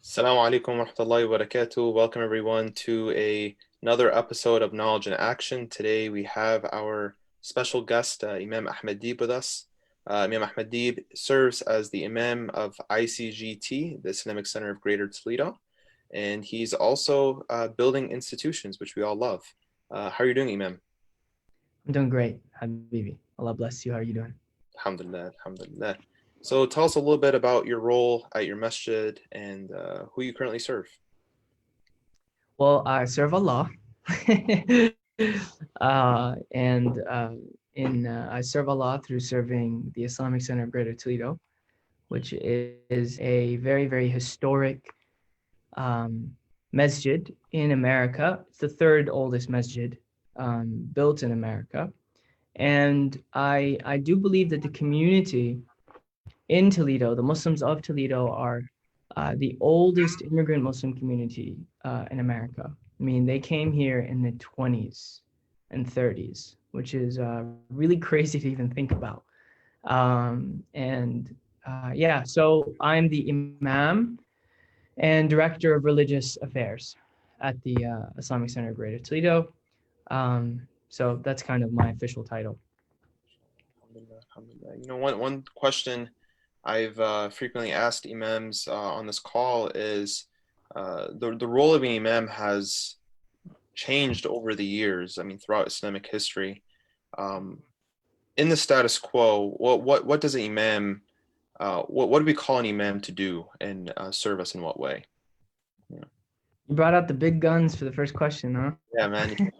Assalamu alaikum wa rahmatullahi wa barakatuh. Welcome everyone to another episode of Knowledge in Action. Today we have our special guest, Imam Ahmad Deeb with us. Imam Ahmad Deeb serves as the Imam of ICGT, the Islamic Center of Greater Toledo, and he's also building institutions, which we all love. How are you doing, Imam? I'm doing great, Habibi. Allah bless you. How are you doing? Alhamdulillah, alhamdulillah. So tell us a little bit about your role at your masjid and who you currently serve. Well, I serve Allah, and I serve Allah through serving the Islamic Center of Greater Toledo, which is a very, very historic masjid in America. It's the third oldest masjid built in America, and I do believe that the community in Toledo, the Muslims of Toledo, are the oldest immigrant Muslim community in America. I mean, they came here in the 20s and 30s, which is really crazy to even think about. Yeah, so I'm the Imam and Director of Religious Affairs at the Islamic Center of Greater Toledo. So that's kind of my official title. Alhamdulillah, alhamdulillah. You know, one question I've frequently asked imams on this call is the role of an imam has changed over the years. I mean, throughout Islamic history. In the status quo, what does an imam what do we call an imam to do and serve us in what way? Yeah. You brought out the big guns for the first question, huh? Yeah, man.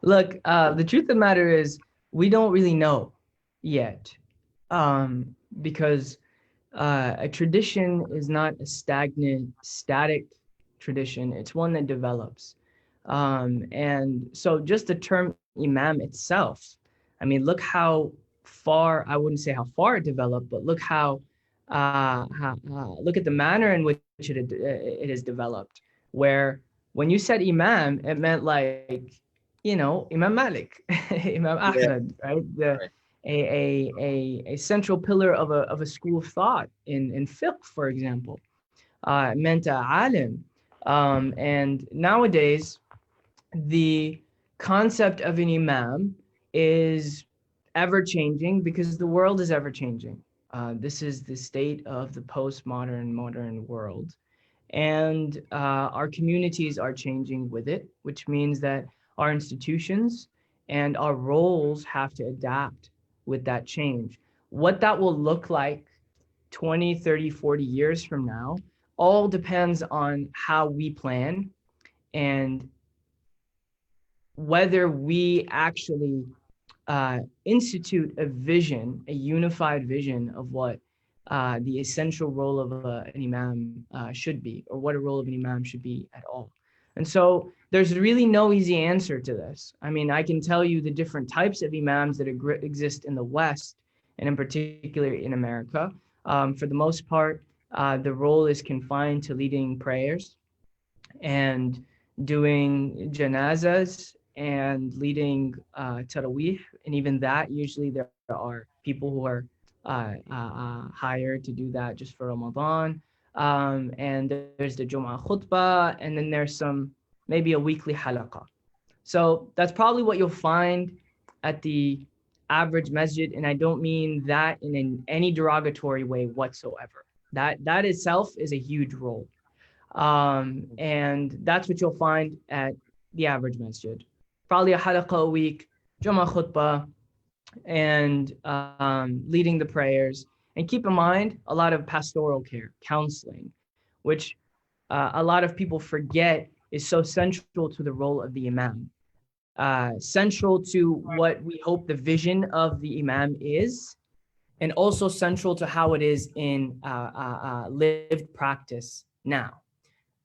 Look, the truth of the matter is we don't really know yet, because a tradition is not a static tradition. It's one that develops. And so just the term imam itself, I mean, look how far, I wouldn't say how far it developed, but look look at the manner in which it is developed, where when you said imam, it meant like, Imam Malik, Imam Yeah, Ahmad, right? right. A central pillar of a school of thought in fiqh, for example, meant alim. And nowadays, the concept of an imam is ever changing because the world is ever changing. This is the state of the postmodern, modern world. And our communities are changing with it, which means that our institutions and our roles have to adapt with that change. What that will look like 20, 30, 40 years from now all depends on how we plan and whether we actually institute a vision, a unified vision of what the essential role of an imam should be, or what a role of an imam should be at all. And so there's really no easy answer to this. I mean, I can tell you the different types of imams that exist in the West, and in particular in America. For the most part, the role is confined to leading prayers and doing janazas and leading tarawih. And even that, usually there are people who are hired to do that just for Ramadan. And there's the Jum'ah khutbah, and then there's maybe a weekly halaqah. So that's probably what you'll find at the average masjid. And I don't mean that in any derogatory way whatsoever. That itself is a huge role. And that's what you'll find at the average masjid. Probably a halaqah a week, Jum'ah khutbah, and leading the prayers. And keep in mind, a lot of pastoral care, counseling, which a lot of people forget is so central to the role of the imam. Central to what we hope the vision of the imam is, and also central to how it is in lived practice now.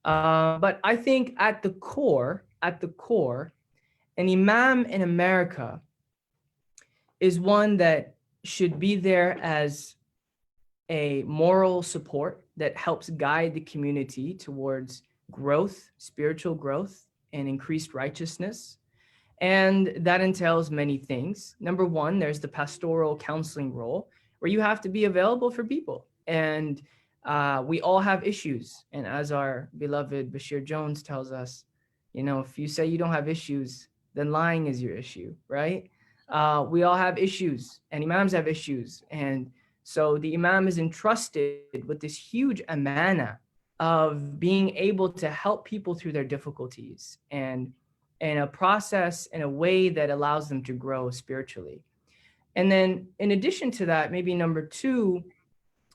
But I think at the core, an imam in America is one that should be there as a moral support that helps guide the community towards growth, spiritual growth, and increased righteousness. And that entails many things. Number one, there's the pastoral counseling role, where you have to be available for people and We all have issues. And as our beloved Bashir Jones tells us, if you say you don't have issues, then lying is your issue, right? We all have issues, and imams have issues. And so the imam is entrusted with this huge amana of being able to help people through their difficulties and in a process, in a way that allows them to grow spiritually. And then in addition to that, maybe number two,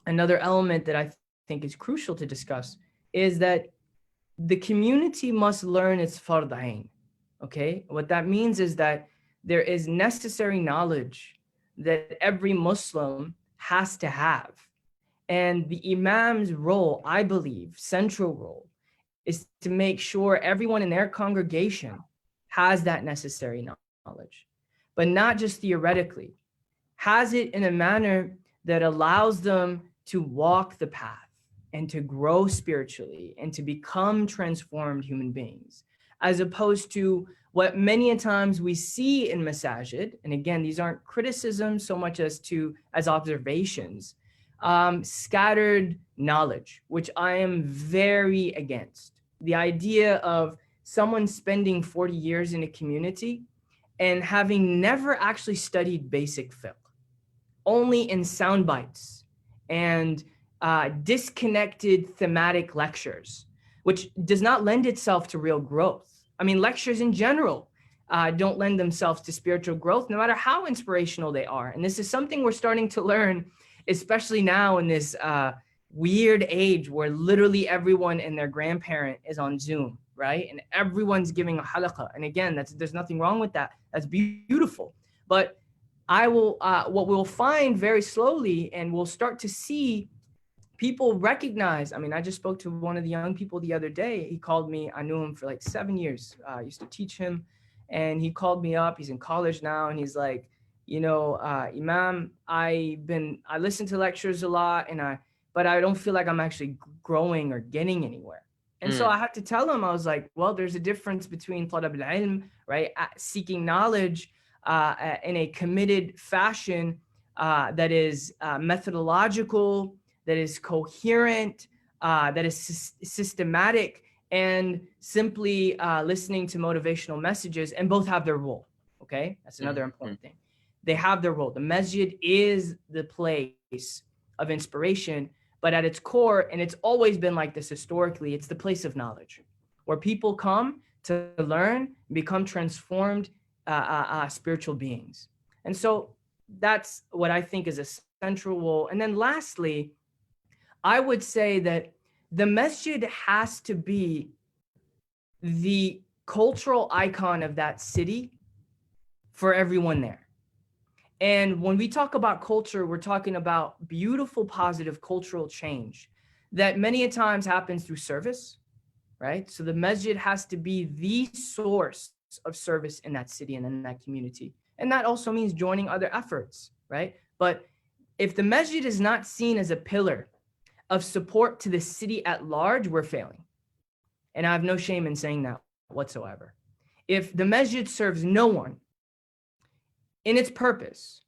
another element that I think is crucial to discuss is that the community must learn its fard ain. Okay, what that means is that there is necessary knowledge that every Muslim has to have. And the imam's role, I believe, central role, is to make sure everyone in their congregation has that necessary knowledge, but not just theoretically, has it in a manner that allows them to walk the path and to grow spiritually and to become transformed human beings, as opposed to what many a times we see in masajid. And again, these aren't criticisms so much as observations, scattered knowledge, which I am very against. The idea of someone spending 40 years in a community and having never actually studied basic fiqh, only in sound bites and disconnected thematic lectures, which does not lend itself to real growth. I mean, lectures in general don't lend themselves to spiritual growth, no matter how inspirational they are. And this is something we're starting to learn, especially now in this weird age where literally everyone and their grandparent is on Zoom, right? And everyone's giving a halaqah. And again, there's nothing wrong with that. That's beautiful. But what we'll find very slowly, and we'll start to see people recognize. I mean, I just spoke to one of the young people the other day. He called me. I knew him for like 7 years. I used to teach him, and he called me up. He's in college now, and he's like, Imam, I listen to lectures a lot, but I don't feel like I'm actually growing or getting anywhere. And so I had to tell him, I was like, well, there's a difference between talab al-ilm, right, seeking knowledge in a committed fashion that is methodological, that is coherent, that is systematic, and simply listening to motivational messages, and both have their role. Okay, that's another important thing. They have their role. The masjid is the place of inspiration, but at its core, and it's always been like this historically, it's the place of knowledge, where people come to learn, become transformed spiritual beings. And so that's what I think is a central role. And then lastly, I would say that the masjid has to be the cultural icon of that city for everyone there. And when we talk about culture, we're talking about beautiful, positive cultural change that many a times happens through service, right? So the masjid has to be the source of service in that city and in that community. And that also means joining other efforts, right? But if the masjid is not seen as a pillar of support to the city at large, we're failing. And I have no shame in saying that whatsoever. If the masjid serves no one in its purpose,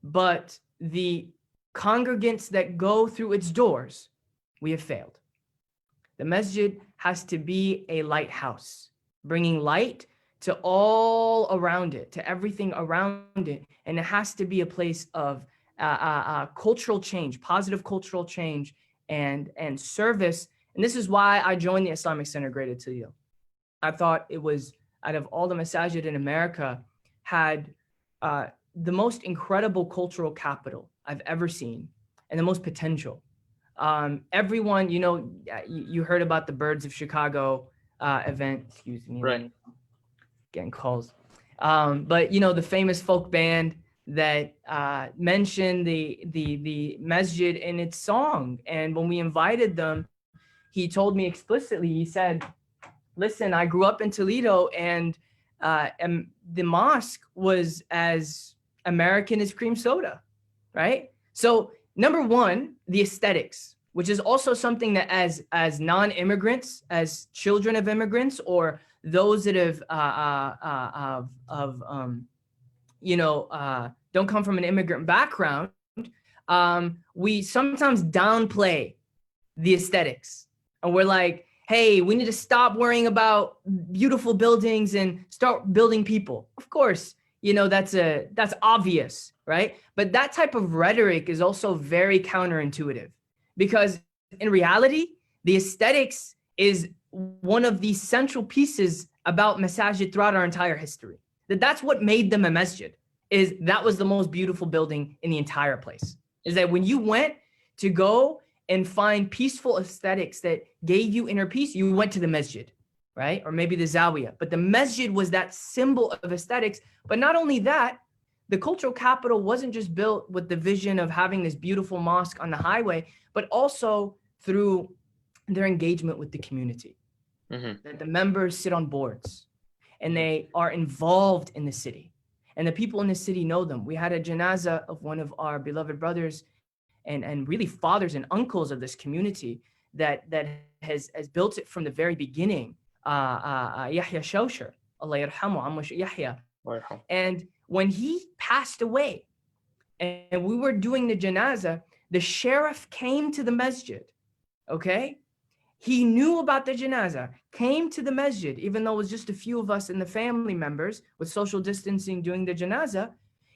but the congregants that go through its doors, we have failed. The masjid has to be a lighthouse, bringing light to all around it, to everything around it. And it has to be a place of cultural change, positive cultural change and service. And this is why I joined the Islamic Center Greater Toledo. I thought it was, out of all the masajid in America, had the most incredible cultural capital I've ever seen and the most potential. Everyone, you heard about the Birds of Chicago event. Excuse me, right? Getting calls. But the famous folk band that mentioned the masjid in its song. And when we invited them, he told me explicitly, he said, listen, I grew up in Toledo, and the mosque was as American as cream soda, right? So number one, the aesthetics, which is also something that as non-immigrants, as children of immigrants, or those that don't come from an immigrant background, we sometimes downplay the aesthetics. And we're like, hey, we need to stop worrying about beautiful buildings and start building people. Of course, that's obvious, right? But that type of rhetoric is also very counterintuitive, because in reality, the aesthetics is one of the central pieces about masajid throughout our entire history. That's what made them a masjid. Is that was the most beautiful building in the entire place. Is that when you went to go and find peaceful aesthetics that gave you inner peace, you went to the masjid, right? Or maybe the zawiya. But the masjid was that symbol of aesthetics. But not only that, the cultural capital wasn't just built with the vision of having this beautiful mosque on the highway, but also through their engagement with the community. Mm-hmm. That the members sit on boards and they are involved in the city. And the people in the city know them. We had a janazah of one of our beloved brothers and really fathers and uncles of this community that has built it from the very beginning. Yahya Shosher, Allah yarhamu, Ammush Yahya. And when he passed away and we were doing the janazah, the sheriff came to the masjid, okay? He knew about the janazah, came to the masjid, even though it was just a few of us and the family members with social distancing doing the janazah.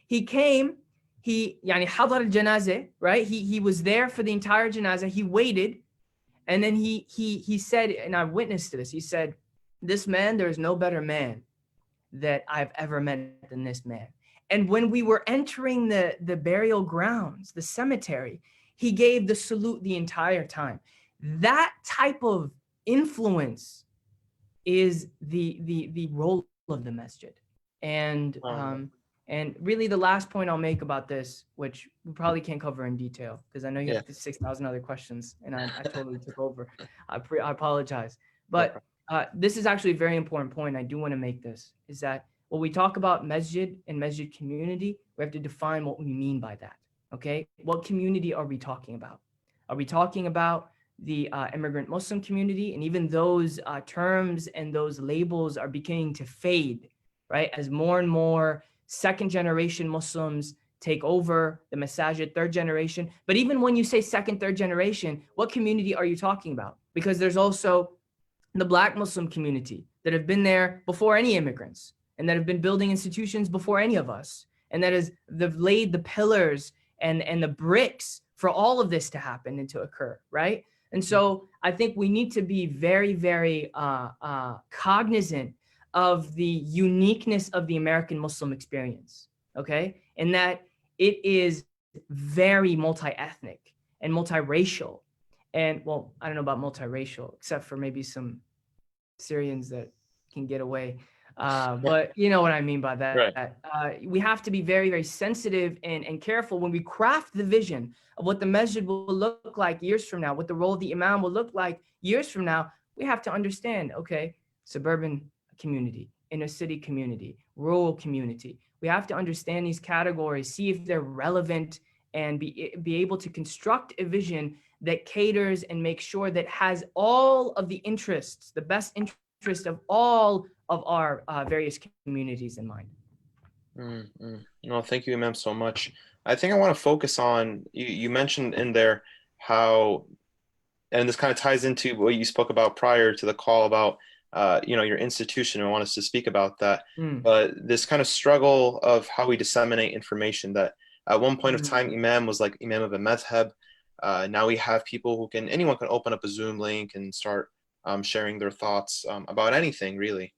He came, he hadar al-janazah, right? He was there for the entire janazah. He waited, and then he said, and I witnessed this, he said, this man, there is no better man that I've ever met than this man. And when we were entering the burial grounds, the cemetery, he gave the salute the entire time. That type of influence is the role of the masjid. And really the last point I'll make about this, which we probably can't cover in detail because I know you have 6,000 other questions and I totally took over. I apologize. But this is actually a very important point. I do want to make this, is that when we talk about masjid and masjid community, we have to define what we mean by that. Okay? What community are we talking about? Are we talking about the immigrant Muslim community? And even those terms and those labels are beginning to fade, right? As more and more second generation Muslims take over the masajid, third generation. But even when you say second, third generation, what community are you talking about? Because there's also the Black Muslim community that have been there before any immigrants and that have been building institutions before any of us. And that is, they've laid the pillars and the bricks for all of this to happen and to occur, right? And so I think we need to be very, very cognizant of the uniqueness of the American Muslim experience, okay? And that it is very multi-ethnic and multiracial. And well, I don't know about multiracial, except for maybe some Syrians that can get away. But you know what I mean by that. Right. We have to be very, very sensitive and careful when we craft the vision of what the masjid will look like years from now, what the role of the imam will look like years from now. We have to understand, okay, suburban community, inner city community, rural community. We have to understand these categories, see if they're relevant, and be able to construct a vision that caters and makes sure that has all of the interests, the best interest of all of our various communities in mind. No, thank you, Imam, so much. I think I want to focus on, you mentioned in there how, and this kind of ties into what you spoke about prior to the call about, your institution. I want us to speak about that. But this kind of struggle of how we disseminate information, that at one point of time, Imam was like Imam of a madhab. Now we have people anyone can open up a Zoom link and start sharing their thoughts about anything, really.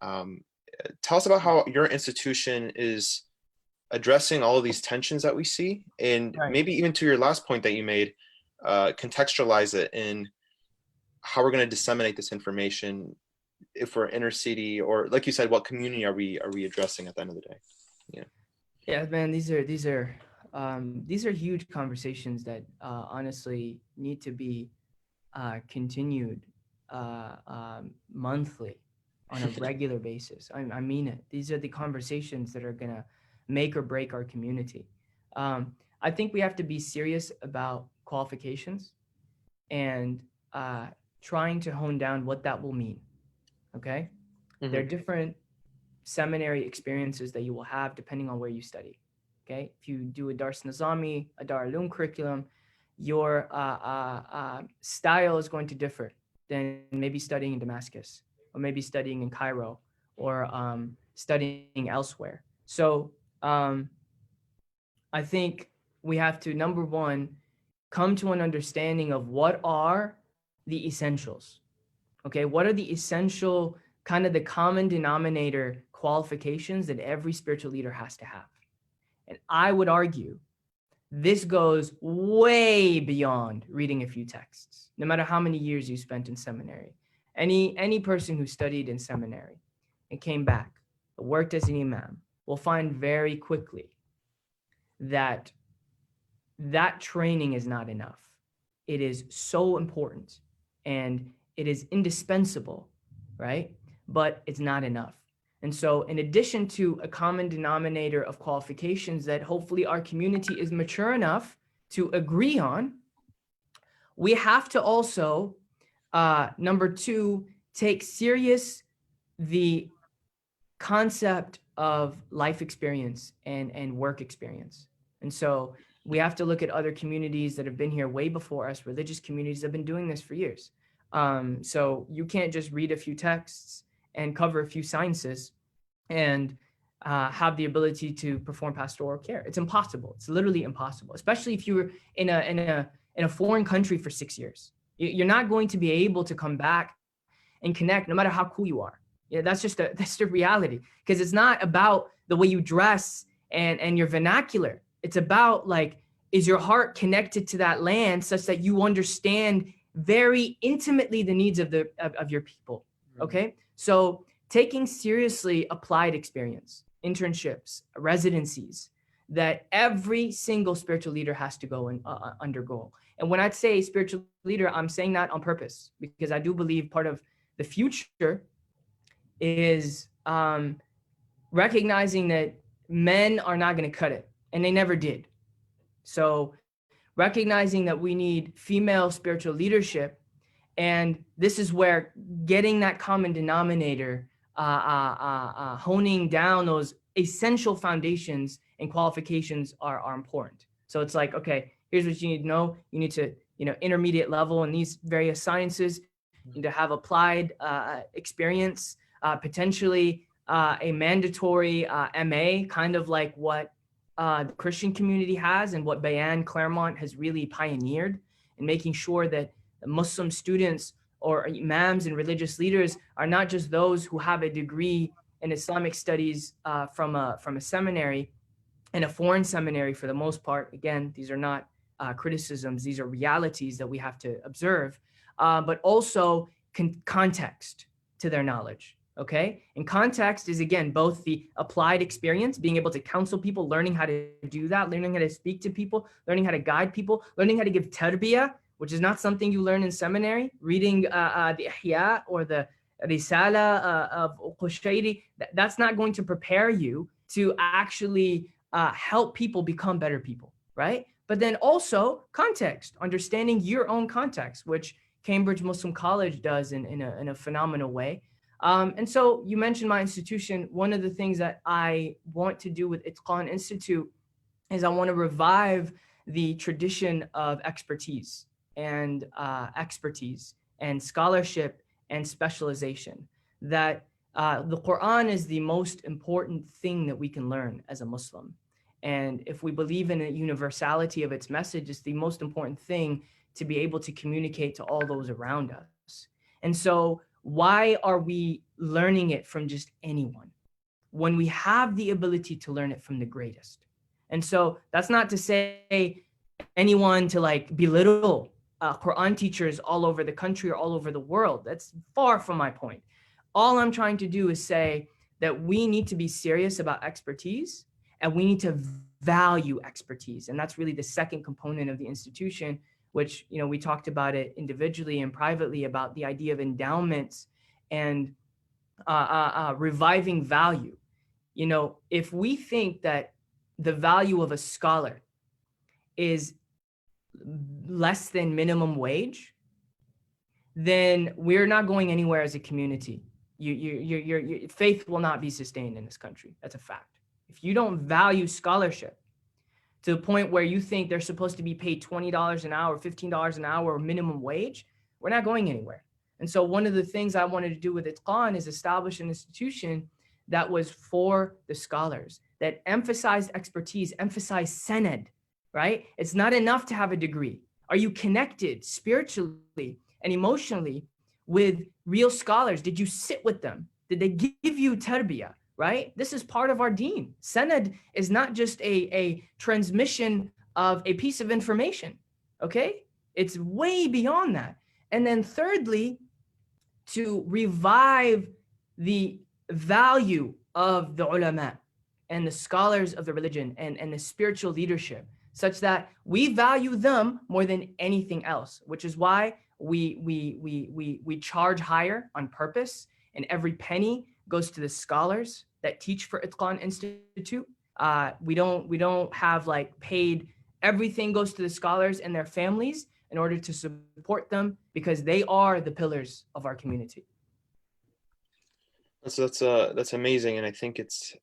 Tell us about how your institution is addressing all of these tensions that we see, and maybe even to your last point that you made, contextualize it in how we're going to disseminate this information, if we're inner city, or like you said, what community are we addressing at the end of the day? Yeah, man, these are huge conversations that honestly need to be continued monthly on a regular basis. I mean it. These are the conversations that are going to make or break our community. I think we have to be serious about qualifications and trying to hone down what that will mean. Okay? There are different seminary experiences that you will have depending on where you study. Okay? If you do a Dars Nizami, a Dar Ulum curriculum, your style is going to differ than maybe studying in Damascus, or maybe studying in Cairo, or studying elsewhere. So I think we have to, number one, come to an understanding of what are the essentials. Okay, what are the essential, kind of the common denominator qualifications that every spiritual leader has to have? And I would argue this goes way beyond reading a few texts, no matter how many years you spent in seminary. Any person who studied in seminary and came back, worked as an imam, will find very quickly that that training is not enough. It is so important and it is indispensable, right? But it's not enough. And so, in addition to a common denominator of qualifications that hopefully our community is mature enough to agree on, we have to also, number two, take serious the concept of life experience and work experience. And so we have to look at other communities that have been here way before us. Religious communities have been doing this for years. So you can't just read a few texts and cover a few sciences and have the ability to perform pastoral care. It's impossible. It's literally impossible, especially if you were in a foreign country for 6 years. You're not going to be able to come back and connect, no matter how cool you are. Yeah, that's the reality. Because it's not about the way you dress and your vernacular. It's about, like, is your heart connected to that land such that you understand very intimately the needs of your people. Okay, so taking seriously applied experience, internships, residencies that every single spiritual leader has to go and undergo. And when I say spiritual leader, I'm saying that on purpose, because I do believe part of the future is recognizing that men are not going to cut it, and they never did. So recognizing that we need female spiritual leadership, and this is where getting that common denominator, honing down those essential foundations and qualifications are important. So it's like, okay, here's what you need to know. You need to, intermediate level in these various sciences. You need to have applied experience, potentially a mandatory MA, kind of like what the Christian community has and what Bayan Claremont has really pioneered in making sure that Muslim students or imams and religious leaders are not just those who have a degree in Islamic studies from a seminary, and a foreign seminary for the most part. Again, these are not criticisms. These are realities that we have to observe, but also context to their knowledge. Okay. And context is, again, both the applied experience, being able to counsel people, learning how to do that, learning how to speak to people, learning how to guide people, learning how to give tarbiyah, which is not something you learn in seminary. Reading the Ihya or the Risala of Qushayri, that's not going to prepare you to actually help people become better people, right? But then also context, understanding your own context, which Cambridge Muslim College does in a phenomenal way. And so you mentioned my institution. One of the things that I want to do with Itqan Institute is I want to revive the tradition of expertise and scholarship and specialization. That the Quran is the most important thing that we can learn as a Muslim. And if we believe in the universality of its message, it's the most important thing to be able to communicate to all those around us. And so why are we learning it from just anyone when we have the ability to learn it from the greatest? And so that's not to say anyone to like belittle Quran teachers all over the country or all over the world. That's far from my point. All I'm trying to do is say that we need to be serious about expertise, and we need to value expertise. And that's really the second component of the institution, which, we talked about it individually and privately about the idea of endowments and reviving value. If we think that the value of a scholar is less than minimum wage, then we're not going anywhere as a community. Your faith will not be sustained in this country. That's a fact. If you don't value scholarship to the point where you think they're supposed to be paid $20 an hour, $15 an hour, minimum wage, we're not going anywhere. And so one of the things I wanted to do with Itqan is establish an institution that was for the scholars, that emphasized expertise, emphasized sanad, right? It's not enough to have a degree. Are you connected spiritually and emotionally with real scholars? Did you sit with them? Did they give you tarbiyah, right? This is part of our deen. Sanad is not just a transmission of a piece of information, okay? It's way beyond that. And then thirdly, to revive the value of the ulama and the scholars of the religion and the spiritual leadership, such that we value them more than anything else, which is why we charge higher on purpose, and every penny goes to the scholars that teach for Itqan Institute. We don't have like paid, everything goes to the scholars and their families in order to support them, because they are the pillars of our community. That's amazing, and I think it's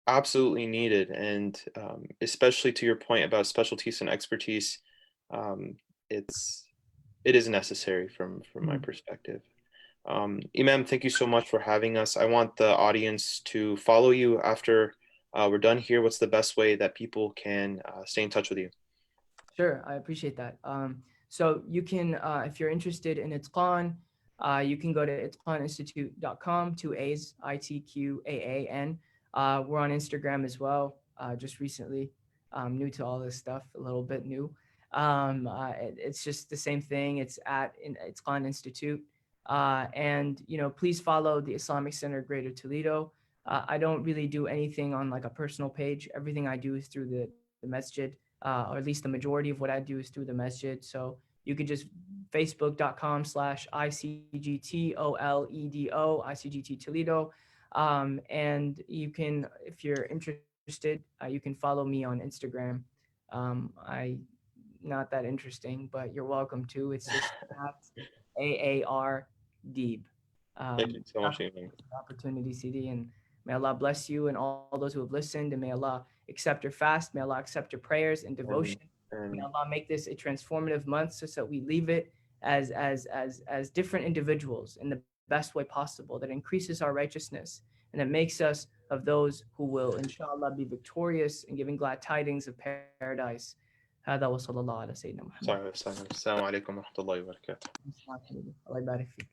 absolutely needed. And especially to your point about specialties and expertise, um, it is necessary from my perspective. Imam, thank you so much for having us. I want the audience to follow you after we're done here. What's the best way that people can stay in touch with you? Sure, I appreciate that. So you can, if you're interested in Itqan, you can go to itqaninstitute.com, 2 A's, ITQAAN. We're on Instagram as well, just recently. New to all this stuff, a little bit new. It's just the same thing. It's at Itqan Institute. And, please follow the Islamic Center Greater Toledo. I don't really do anything on like a personal page. Everything I do is through the masjid, or at least the majority of what I do is through the masjid. So you could just facebook.com/ICGTOLEDO, ICGT Toledo. And you can, if you're interested, you can follow me on Instagram. I not that interesting, but you're welcome to. It's just at AAR Deeb. Thank you so much, Imam. Opportunity, CD, and may Allah bless you and all those who have listened, and may Allah accept your fast, may Allah accept your prayers and devotion. May Allah make this a transformative month, so that we leave it as different individuals in the best way possible, that increases our righteousness and that makes us of those who will inshallah be victorious and giving glad tidings of paradise. هذا وصلى الله على سيدنا محمد. السلام عليكم ورحمة الله وبركاته. الله يبارك فيك.